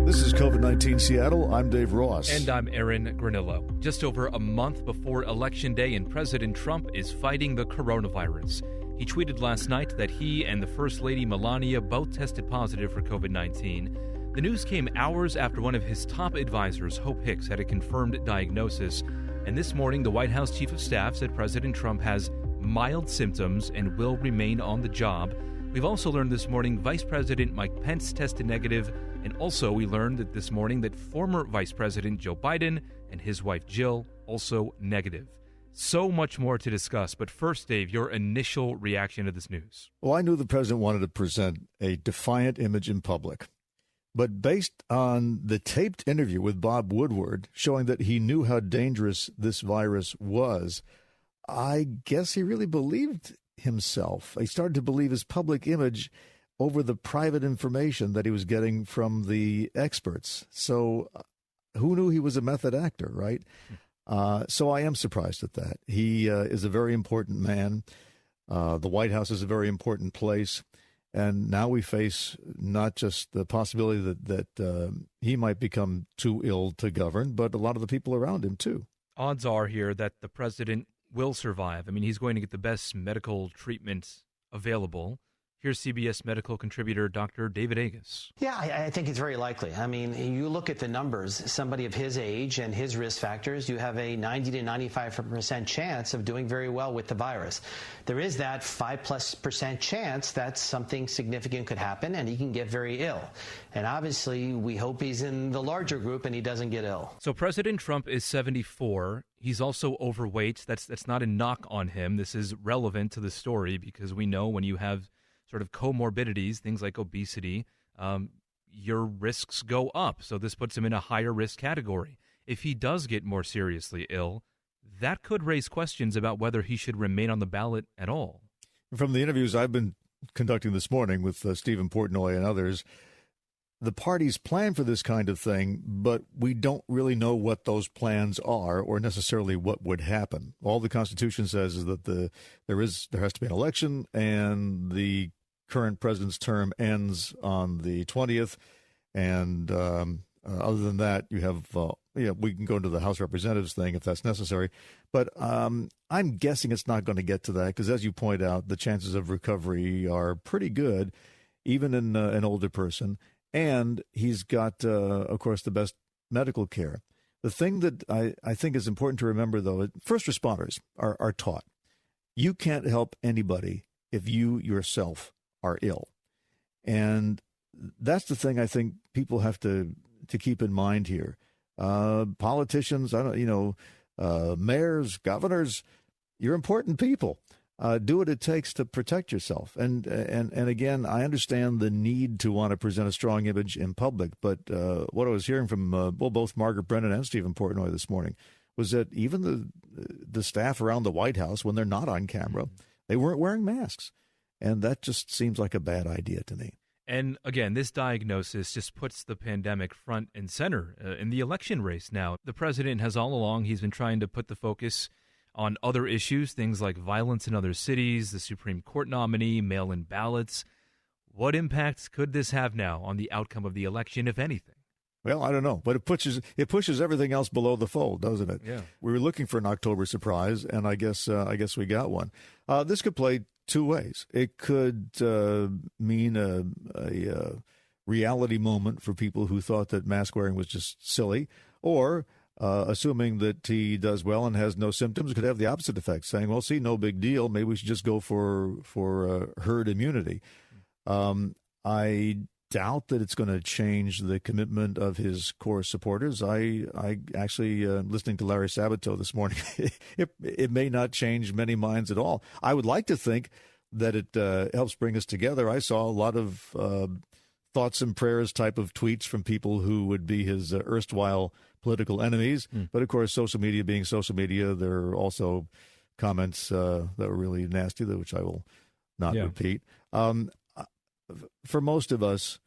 This is COVID-19 Seattle. I'm Dave Ross. And I'm Aaron Granillo. Just over a month before Election Day, and President Trump is fighting the coronavirus. He tweeted last night that he and the First Lady Melania both tested positive for COVID-19. The news came hours after one of his top advisors, Hope Hicks, had a confirmed diagnosis. And this morning, the White House Chief of Staff said President Trump has mild symptoms and will remain on the job. We've also learned this morning Vice President Mike Pence tested negative, and also we learned that this morning that former Vice President Joe Biden and his wife Jill also negative. So much more to discuss, but first, Dave, your initial reaction to this news. Well, I knew the president wanted to present a defiant image in public, but based on the taped interview with Bob Woodward showing that he knew how dangerous this virus was, I guess he really believed himself. He started to believe his public image over the private information that he was getting from the experts. So who knew he was a method actor, right? So I am surprised at that. He is a very important man. The White House is a very important place. And now we face not just the possibility that he might become too ill to govern, but a lot of the people around him, too. Odds are here that the president will survive. I mean, he's going to get the best medical treatment available. Here's CBS medical contributor Dr. David Agus. Yeah, I think it's very likely. I mean, you look at the numbers, somebody of his age and his risk factors, you have a 90 to 95% chance of doing very well with the virus. There is that 5+% chance that something significant could happen and he can get very ill. And obviously, we hope he's in the larger group and he doesn't get ill. So President Trump is 74. He's also overweight. That's not a knock on him. This is relevant to the story because we know when you have sort of comorbidities, things like obesity, your risks go up. So this puts him in a higher risk category. If he does get more seriously ill, that could raise questions about whether he should remain on the ballot at all. From the interviews I've been conducting this morning with Stephen Portnoy and others, the parties plan for this kind of thing, but we don't really know what those plans are or necessarily what would happen. All the Constitution says is that there has to be an election and the current president's term ends on the 20th. And other than that, you have, we can go into the House of Representatives thing if that's necessary. But I'm guessing it's not going to get to that because, as you point out, the chances of recovery are pretty good, even in an older person. And he's got, of course, the best medical care. The thing that I think is important to remember, though, first responders are taught. You can't help anybody if you yourself are ill. And that's the thing I think people have to keep in mind here. Politicians, mayors, governors, you're important people. Do what it takes to protect yourself. And again, I understand the need to want to present a strong image in public. But what I was hearing from both Margaret Brennan and Stephen Portnoy this morning was that even the staff around the White House, when they're not on camera, they weren't wearing masks. And that just seems like a bad idea to me. And again, this diagnosis just puts the pandemic front and center in the election race now. The president has all along, he's been trying to put the focus on other issues, things like violence in other cities, the Supreme Court nominee, mail-in ballots. What impacts could this have now on the outcome of the election, if anything? Well, I don't know, but it pushes everything else below the fold, doesn't it? Yeah. We were looking for an October surprise, and I guess we got one. This could play two ways. It could mean a reality moment for people who thought that mask wearing was just silly, or assuming that he does well and has no symptoms, could have the opposite effect, saying, well, see, no big deal. Maybe we should just go for herd immunity. I doubt that it's going to change the commitment of his core supporters. I actually, listening to Larry Sabato this morning, it may not change many minds at all. I would like to think that it helps bring us together. I saw a lot of thoughts and prayers type of tweets from people who would be his erstwhile political enemies. But, of course, social media being social media, there are also comments that were really nasty, which I will not repeat. For most of us,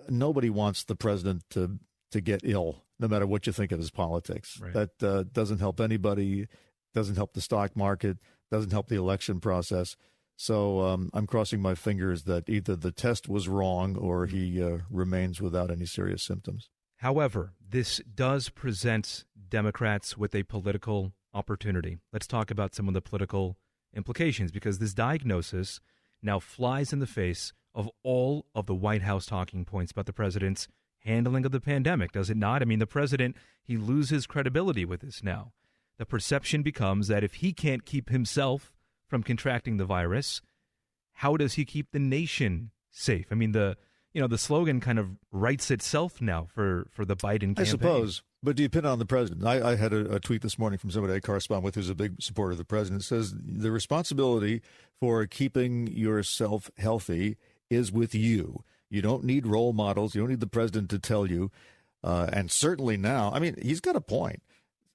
nobody wants the president to get ill, no matter what you think of his politics. Right. That doesn't help anybody, doesn't help the stock market, doesn't help the election process. So I'm crossing my fingers that either the test was wrong or he remains without any serious symptoms. However, this does present Democrats with a political opportunity. Let's talk about some of the political implications, because this diagnosis now flies in the face of all of the White House talking points about the president's handling of the pandemic, does it not? I mean, the president, he loses credibility with this now. The perception becomes that if he can't keep himself from contracting the virus, how does he keep the nation safe? I mean, the slogan kind of writes itself now for the Biden campaign. I suppose, but do you pin it on the president? I had a tweet this morning from somebody I correspond with who's a big supporter of the president. It says the responsibility for keeping yourself healthy is with you. You don't need role models. You don't need the president to tell you. And certainly now, I mean, he's got a point.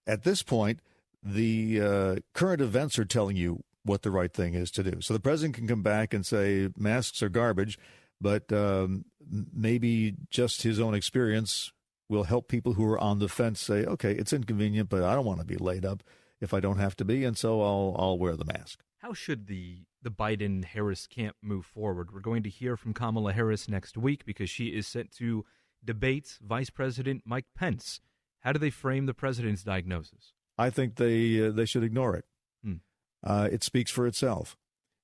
At this point, the current events are telling you what the right thing is to do. So the president can come back and say masks are garbage, but maybe just his own experience will help people who are on the fence say, okay, it's inconvenient, but I don't want to be laid up if I don't have to be, and so I'll wear the mask. How should the Biden-Harris camp move forward? We're going to hear from Kamala Harris next week because she is set to debate Vice President Mike Pence. How do they frame the president's diagnosis? I think they should ignore it. It speaks for itself.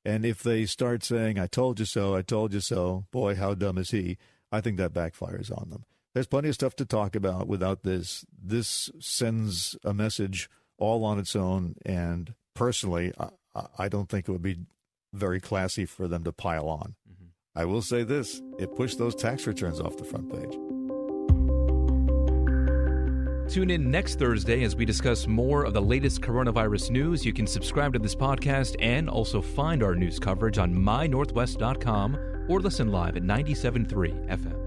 And if they start saying, I told you so, boy, how dumb is he, I think that backfires on them. There's plenty of stuff to talk about without this. This sends a message all on its own, and personally, I don't think it would be very classy for them to pile on. Mm-hmm. I will say this, it pushed those tax returns off the front page. Tune in next Thursday as we discuss more of the latest coronavirus news. You can subscribe to this podcast and also find our news coverage on mynorthwest.com or listen live at 97.3 FM.